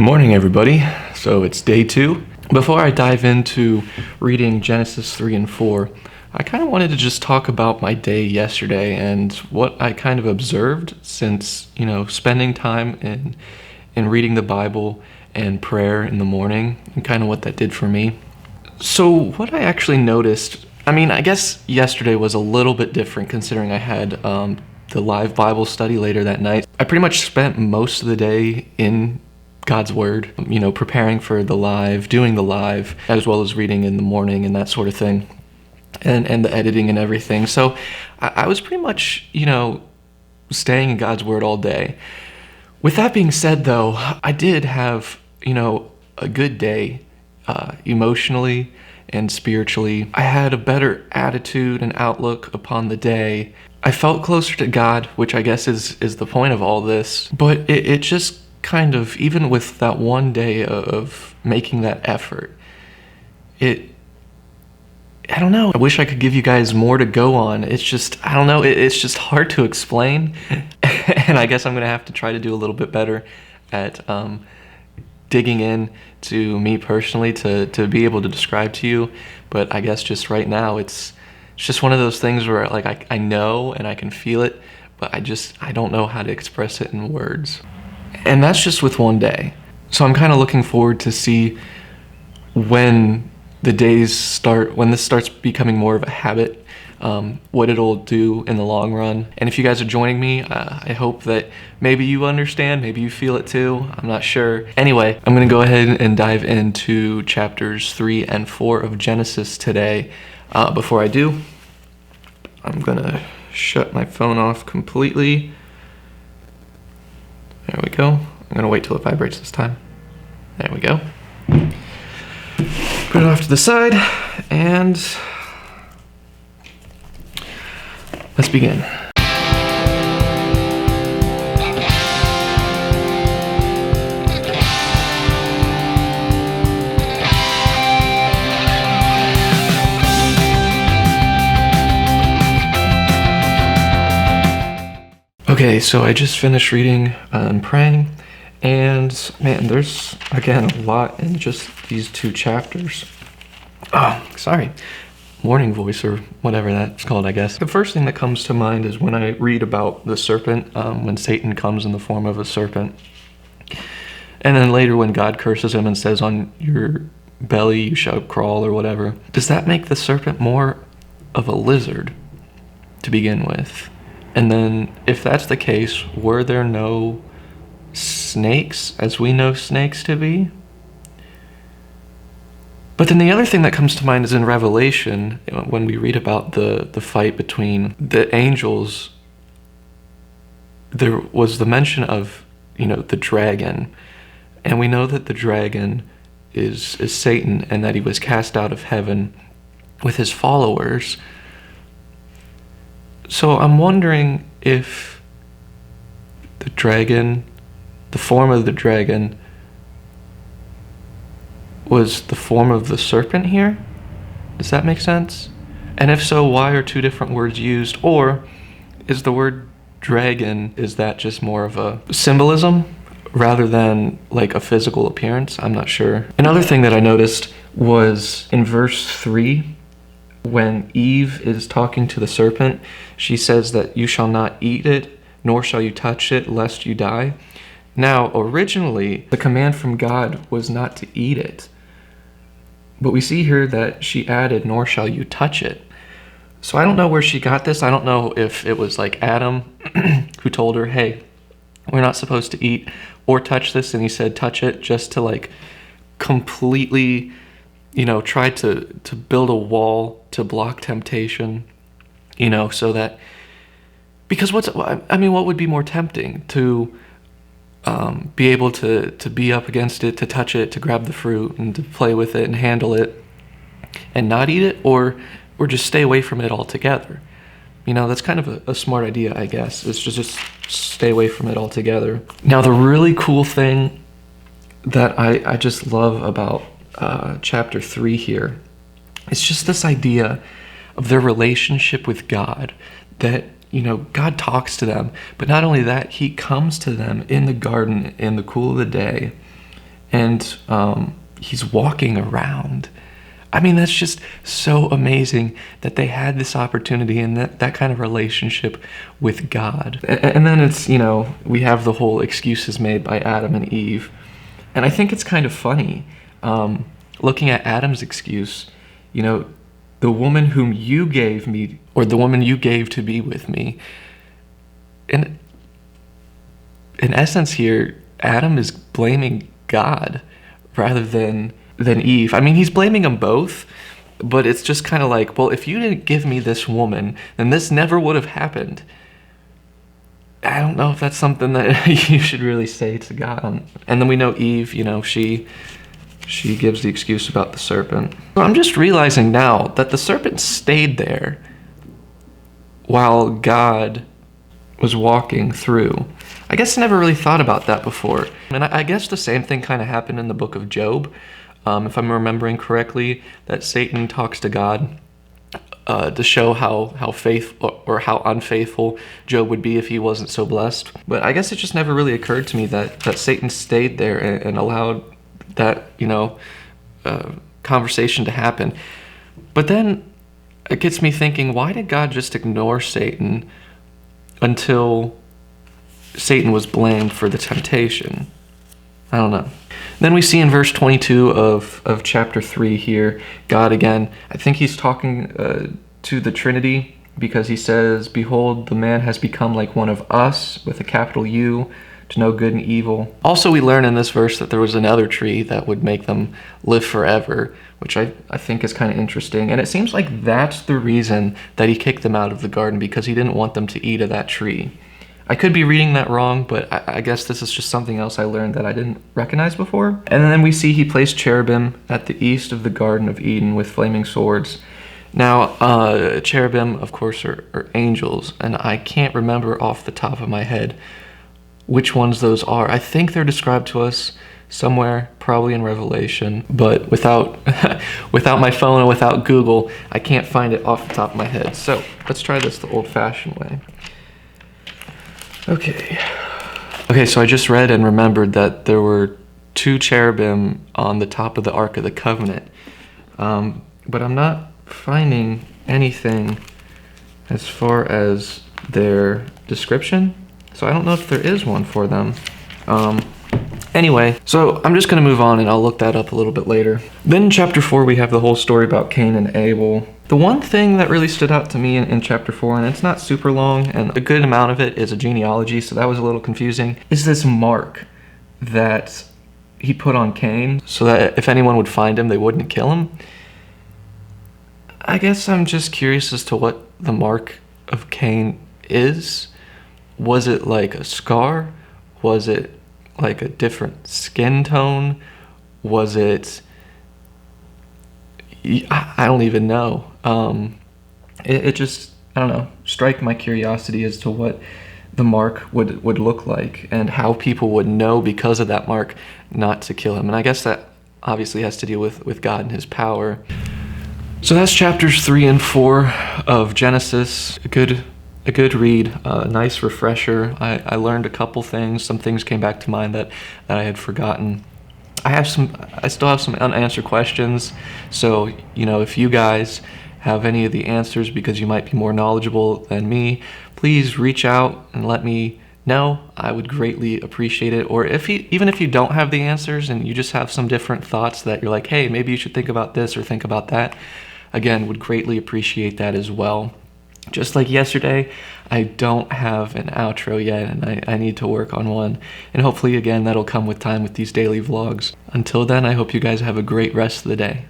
morning, everybody. So it's day 2. Before I dive into reading Genesis 3 and 4, I kind of wanted to just talk about my day yesterday and what I kind of observed since, spending time in reading the Bible and prayer in the morning and kind of what that did for me. So what I actually noticed, I guess yesterday was a little bit different considering I had the live Bible study later that night. I pretty much spent most of the day in God's Word, preparing for the live, doing the live, as well as reading in the morning and that sort of thing, and the editing and everything. So I was pretty much, staying in God's Word all day. With that being said, though, I did have, a good day emotionally and spiritually. I had a better attitude and outlook upon the day. I felt closer to God, which I guess is the point of all this, but it just kind of, even with that one day of making that effort, I don't know. I wish I could give you guys more to go on. It's just, I don't know. It's just hard to explain. And I guess I'm going to have to try to do a little bit better at digging in to me personally to be able to describe to you. But I guess just right now, it's just one of those things where I know and I can feel it, but I don't know how to express it in words. And that's just with one day. So I'm kind of looking forward to see when the days start, when this starts becoming more of a habit, what it'll do in the long run. And if you guys are joining me, I hope that maybe you understand, maybe you feel it too. I'm not sure. Anyway, I'm going to go ahead and dive into chapters 3 and 4 of Genesis today. Before I do, I'm going to shut my phone off completely. There we go. I'm going to wait till it vibrates this time. There we go. Put it off to the side, and let's begin. Okay, so I just finished reading and praying, and man, there's, again, a lot in just these 2 chapters. Morning voice, or whatever that's called, I guess. The first thing that comes to mind is when I read about the serpent, when Satan comes in the form of a serpent. And then later when God curses him and says, "On your belly you shall crawl," or whatever. Does that make the serpent more of a lizard to begin with? And then, if that's the case, were there no snakes as we know snakes to be? But then the other thing that comes to mind is in Revelation, when we read about the fight between the angels, there was the mention of, the dragon. And we know that the dragon is Satan, and that he was cast out of heaven with his followers. So I'm wondering if the dragon, the form of the dragon, was the form of the serpent here? Does that make sense? And if so, why are 2 different words used? Or is the word dragon, is that just more of a symbolism rather than like a physical appearance? I'm not sure. Another thing that I noticed was in verse 3, when Eve is talking to the serpent, she says that you shall not eat it, nor shall you touch it, lest you die. Now, originally, the command from God was not to eat it. But we see here that she added, nor shall you touch it. So I don't know where she got this. I don't know if it was like Adam who told her, hey, we're not supposed to eat or touch this. And he said, touch it, just to completely, try to build a wall to block temptation, so that, because what would be more tempting, to be able to be up against it, to touch it, to grab the fruit and to play with it and handle it and not eat it, or just stay away from it altogether? That's kind of a smart idea, I guess. It's just stay away from it altogether. Now, the really cool thing that I just love about chapter 3 here, it's just this idea of their relationship with God, that God talks to them, but not only that, he comes to them in the garden in the cool of the day and he's walking around. I mean, that's just so amazing that they had this opportunity and that kind of relationship with God. And then it's, we have the whole excuses made by Adam and Eve. And I think it's kind of funny, looking at Adam's excuse, the woman whom you gave me, or the woman you gave to be with me. In essence here, Adam is blaming God rather than Eve. I mean, he's blaming them both, but it's just kind of like, well, if you didn't give me this woman, then this never would have happened. I don't know if that's something that you should really say to God. And then we know Eve, she gives the excuse about the serpent. I'm just realizing now that the serpent stayed there while God was walking through. I guess I never really thought about that before. And I guess the same thing kind of happened in the book of Job. If I'm remembering correctly, that Satan talks to God to show how faithful or how unfaithful Job would be if he wasn't so blessed. But I guess it just never really occurred to me that Satan stayed there and allowed that conversation to happen. But then it gets me thinking, why did God just ignore Satan until Satan was blamed for the temptation? I don't know. Then we see in verse 22 of chapter 3 here, God again, I think he's talking to the Trinity, because he says, "Behold, the man has become like one of us," with a capital U, "to know good and evil." Also, we learn in this verse that there was another tree that would make them live forever, which I think is kind of interesting. And it seems like that's the reason that he kicked them out of the garden, because he didn't want them to eat of that tree. I could be reading that wrong, but I guess this is just something else I learned that I didn't recognize before. And then we see he placed cherubim at the east of the Garden of Eden with flaming swords. Now, cherubim, of course, are angels, and I can't remember off the top of my head which ones those are. I think they're described to us somewhere, probably in Revelation, but without my phone and without Google, I can't find it off the top of my head. So let's try this the old-fashioned way. Okay, so I just read and remembered that there were 2 cherubim on the top of the Ark of the Covenant, but I'm not finding anything as far as their description, so I don't know if there is one for them. Anyway, so I'm just going to move on and I'll look that up a little bit later. Then in chapter 4 we have the whole story about Cain and Abel. The one thing that really stood out to me in chapter 4, and it's not super long, and a good amount of it is a genealogy, so that was a little confusing, is this mark that he put on Cain so that if anyone would find him, they wouldn't kill him. I guess I'm just curious as to what the mark of Cain is. Was it like a scar? Was it like a different skin tone? Was it... I don't even know. It just, I don't know, strike my curiosity as to what the mark would look like and how people would know because of that mark not to kill him. And I guess that obviously has to deal with God and his power. So that's chapters 3 and 4 of Genesis. A good read, a nice refresher. I learned a couple things. Some things came back to mind that I had forgotten. I still have some unanswered questions, so if you guys have any of the answers, because you might be more knowledgeable than me, please reach out and let me know. I would greatly appreciate it. Or even if you don't have the answers and you just have some different thoughts that you're like, hey, maybe you should think about this or think about that, again, would greatly appreciate that as well. Just like yesterday, I don't have an outro yet, and I need to work on one. And hopefully, again, that'll come with time with these daily vlogs. Until then, I hope you guys have a great rest of the day.